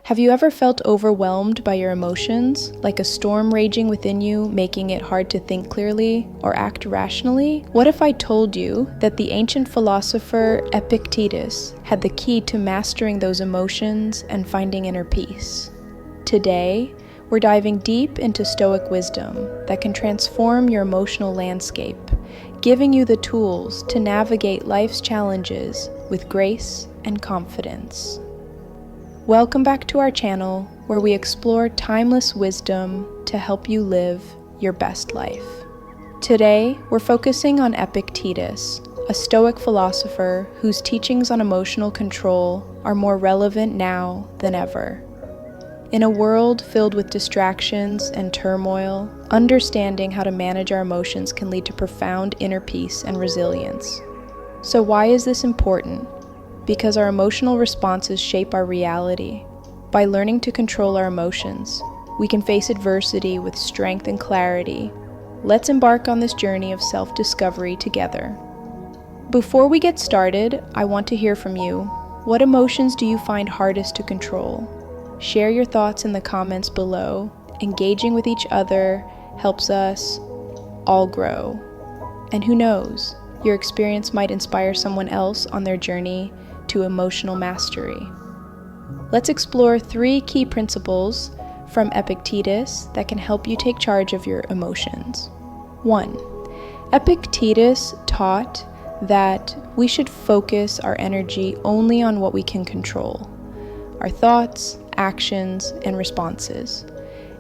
Have you ever felt overwhelmed by your emotions, like a storm raging within you, making it hard to think clearly or act rationally? What if I told you that the ancient philosopher Epictetus had the key to mastering those emotions and finding inner peace? Today, we're diving deep into Stoic wisdom that can transform your emotional landscape, giving you the tools to navigate life's challenges with grace and confidence. Welcome back to our channel, where we explore timeless wisdom to help you live your best life. Today, we're focusing on Epictetus, a Stoic philosopher whose teachings on emotional control are more relevant now than ever. In a world filled with distractions and turmoil, understanding how to manage our emotions can lead to profound inner peace and resilience. So why is this important? Because our emotional responses shape our reality. By learning to control our emotions, we can face adversity with strength and clarity. Let's embark on this journey of self-discovery together. Before we get started, I want to hear from you. What emotions do you find hardest to control? Share your thoughts in the comments below. Engaging with each other helps us all grow. And who knows, your experience might inspire someone else on their journey to emotional mastery. Let's explore 3 key principles from Epictetus that can help you take charge of your emotions. 1. Epictetus taught that we should focus our energy only on what we can control: our thoughts, actions, and responses.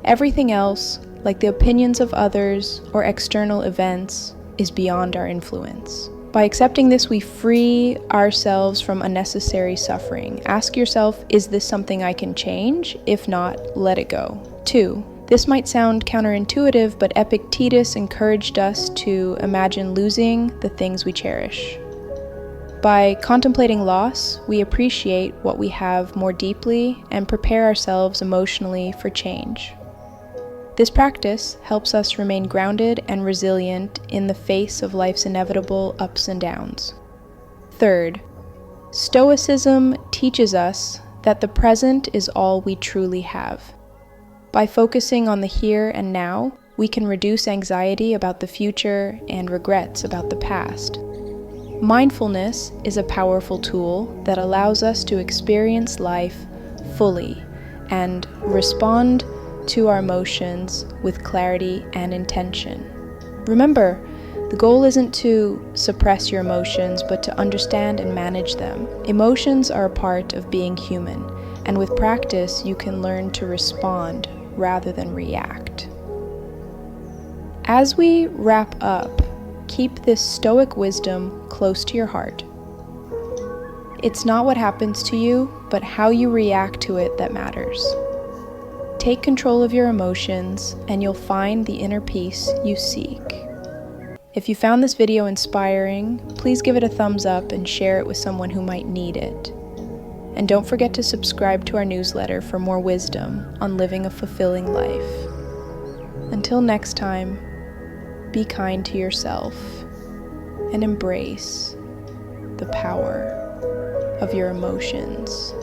Everything else, like the opinions of others or external events, is beyond our influence. By accepting this, we free ourselves from unnecessary suffering. Ask yourself, is this something I can change? If not, let it go. 2. This might sound counterintuitive, but Epictetus encouraged us to imagine losing the things we cherish. By contemplating loss, we appreciate what we have more deeply and prepare ourselves emotionally for change. This practice helps us remain grounded and resilient in the face of life's inevitable ups and downs. 3. Stoicism teaches us that the present is all we truly have. By focusing on the here and now, we can reduce anxiety about the future and regrets about the past. Mindfulness is a powerful tool that allows us to experience life fully and respond to our emotions with clarity and intention. Remember, the goal isn't to suppress your emotions, but to understand and manage them. Emotions are a part of being human, and with practice, you can learn to respond rather than react. As we wrap up, keep this Stoic wisdom close to your heart. It's not what happens to you, but how you react to it that matters. Take control of your emotions, and you'll find the inner peace you seek. If you found this video inspiring, please give it a thumbs up and share it with someone who might need it. And don't forget to subscribe to our newsletter for more wisdom on living a fulfilling life. Until next time, be kind to yourself and embrace the power of your emotions.